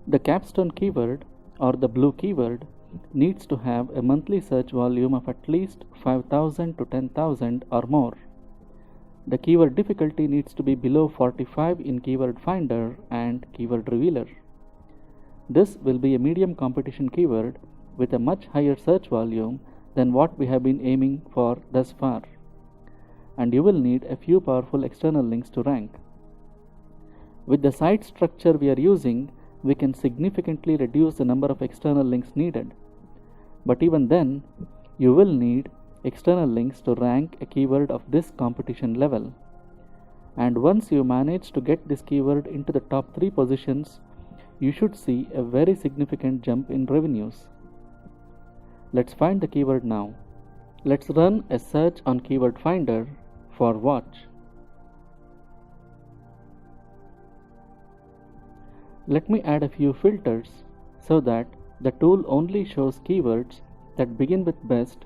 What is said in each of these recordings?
The capstone keyword or the blue keyword needs to have a monthly search volume of at least 5,000 to 10,000 or more. The keyword difficulty needs to be below 45 in Keyword Finder and Keyword Revealer. This will be a medium competition keyword with a much higher search volume than what we have been aiming for thus far. And you will need a few powerful external links to rank. With the site structure we are using, we can significantly reduce the number of external links needed. But even then, you will need external links to rank a keyword of this competition level. And once you manage to get this keyword into the top 3 positions, you should see a very significant jump in revenues. Let's find the keyword now. Let's run a search on Keyword Finder for watch. Let me add a few filters so that the tool only shows keywords that begin with best,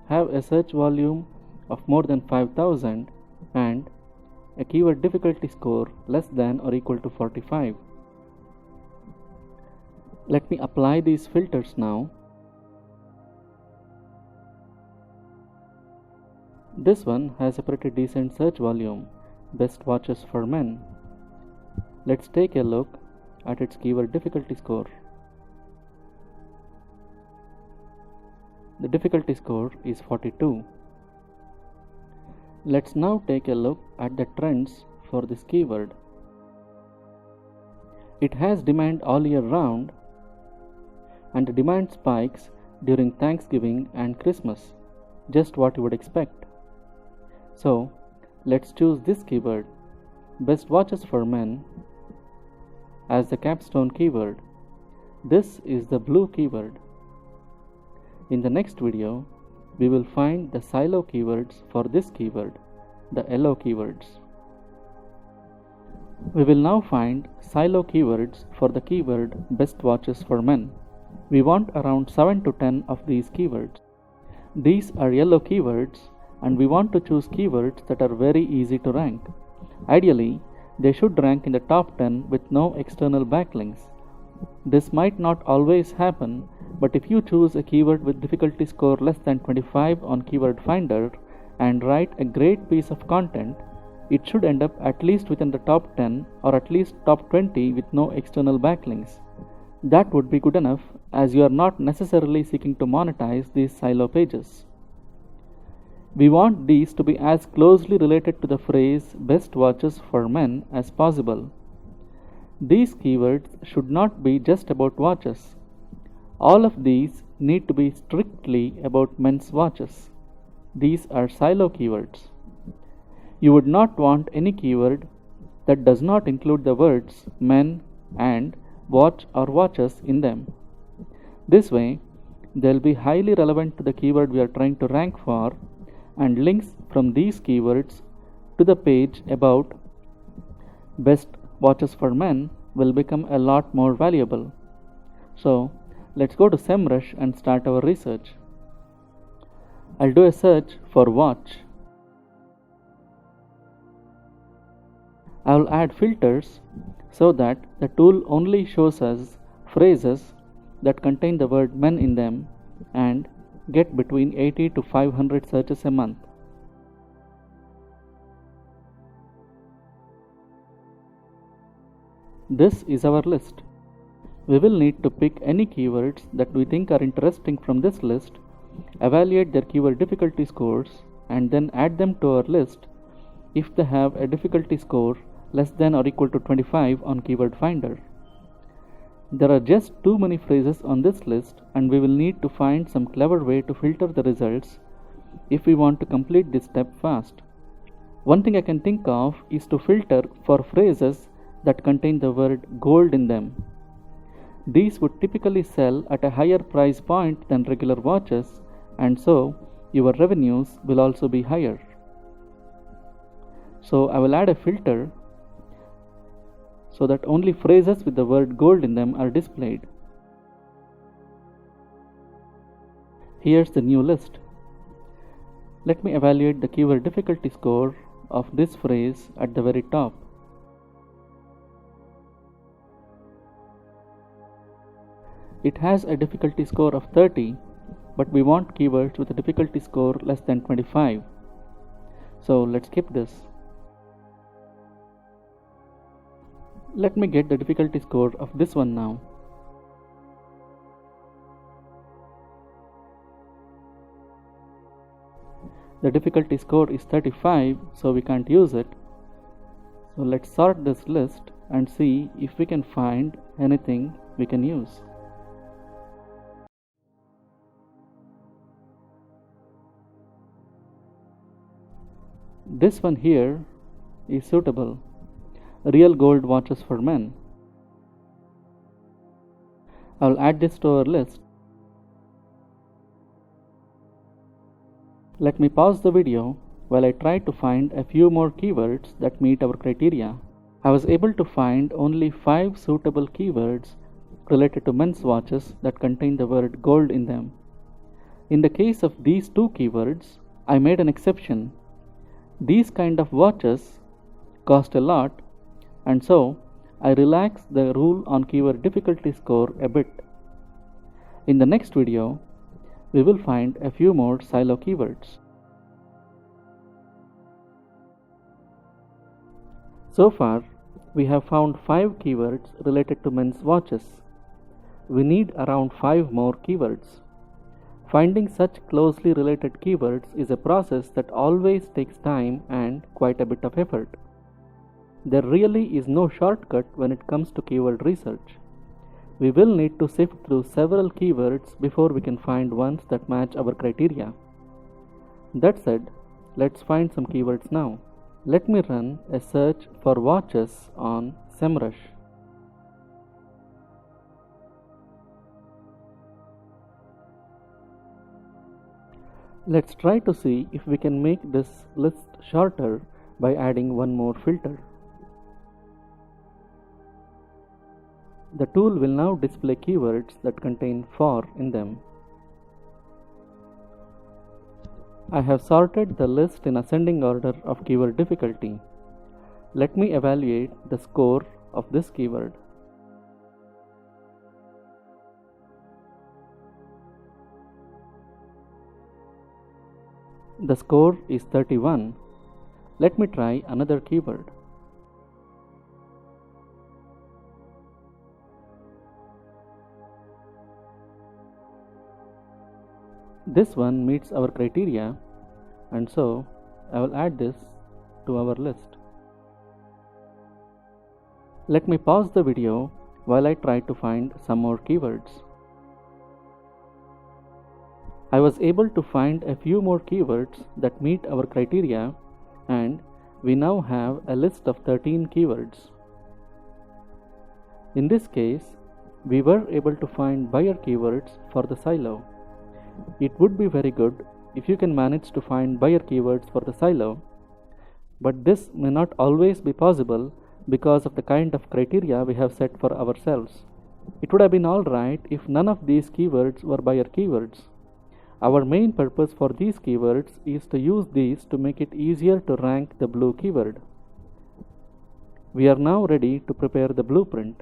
have a search volume of more than 5,000 and a keyword difficulty score less than or equal to 45. Let me apply these filters now. This one has a pretty decent search volume, best watches for men. Let's take a look at its keyword difficulty score. The difficulty score is 42. Let's now take a look at the trends for this keyword. It has demand all year round, and the demand spikes during Thanksgiving and Christmas, just what you would expect. So, let's choose this keyword, best watches for men, as the capstone keyword. This is the blue keyword. In the next video, we will find the silo keywords for this keyword, the yellow keywords. We will now find silo keywords for the keyword best watches for men. We want around 7 to 10 of these keywords. These are yellow keywords, and we want to choose keywords that are very easy to rank. Ideally, they should rank in the top 10 with no external backlinks. This might not always happen, but if you choose a keyword with difficulty score less than 25 on Keyword Finder and write a great piece of content, it should end up at least within the top 10 or at least top 20 with no external backlinks. That would be good enough, as you are not necessarily seeking to monetize these silo pages. We want these to be as closely related to the phrase best watches for men as possible. These keywords should not be just about watches. All of these need to be strictly about men's watches. These are silo keywords. You would not want any keyword that does not include the words men and watch or watches in them. This way, they'll be highly relevant to the keyword we are trying to rank for, and links from these keywords to the page about best watches for men will become a lot more valuable. So, let's go to SEMrush and start our research. I'll do a search for watch. I will add filters so that the tool only shows us phrases that contain the word men in them and get between 80 to 500 searches a month. This is our list. We will need to pick any keywords that we think are interesting from this list, evaluate their keyword difficulty scores, and then add them to our list if they have a difficulty score less than or equal to 25 on Keyword Finder. There are just too many phrases on this list, and we will need to find some clever way to filter the results if we want to complete this step fast. One thing I can think of is to filter for phrases that contain the word gold in them. These would typically sell at a higher price point than regular watches, and so your revenues will also be higher. So I will add a filter so that only phrases with the word gold in them are displayed. Here's the new list. Let me evaluate the keyword difficulty score of this phrase at the very top. It has a difficulty score of 30, but we want keywords with a difficulty score less than 25. So let's skip this. Let me get the difficulty score of this one now. The difficulty score is 35, so we can't use it. So let's sort this list and see if we can find anything we can use. This one here is suitable. Real gold watches for men. I'll add this to our list. Let me pause the video while I try to find a few more keywords that meet our criteria. I was able to find only 5 suitable keywords related to men's watches that contain the word gold in them. In the case of these 2 keywords, I made an exception. These kind of watches cost a lot, and so I relaxed the rule on keyword difficulty score a bit. In the next video, we will find a few more silo keywords. So far, we have found 5 keywords related to men's watches. We need around 5 more keywords. Finding such closely related keywords is a process that always takes time and quite a bit of effort. There really is no shortcut when it comes to keyword research. We will need to sift through several keywords before we can find ones that match our criteria. That said, let's find some keywords now. Let me run a search for watches on SEMrush. Let's try to see if we can make this list shorter by adding one more filter. The tool will now display keywords that contain "for" in them. I have sorted the list in ascending order of keyword difficulty. Let me evaluate the score of this keyword. The score is 31. Let me try another keyword. This one meets our criteria, and so I will add this to our list. Let me pause the video while I try to find some more keywords. I was able to find a few more keywords that meet our criteria, and we now have a list of 13 keywords. In this case, we were able to find buyer keywords for the silo. It would be very good if you can manage to find buyer keywords for the silo, but this may not always be possible because of the kind of criteria we have set for ourselves. It would have been alright if none of these keywords were buyer keywords. Our main purpose for these keywords is to use these to make it easier to rank the blue keyword. We are now ready to prepare the blueprint.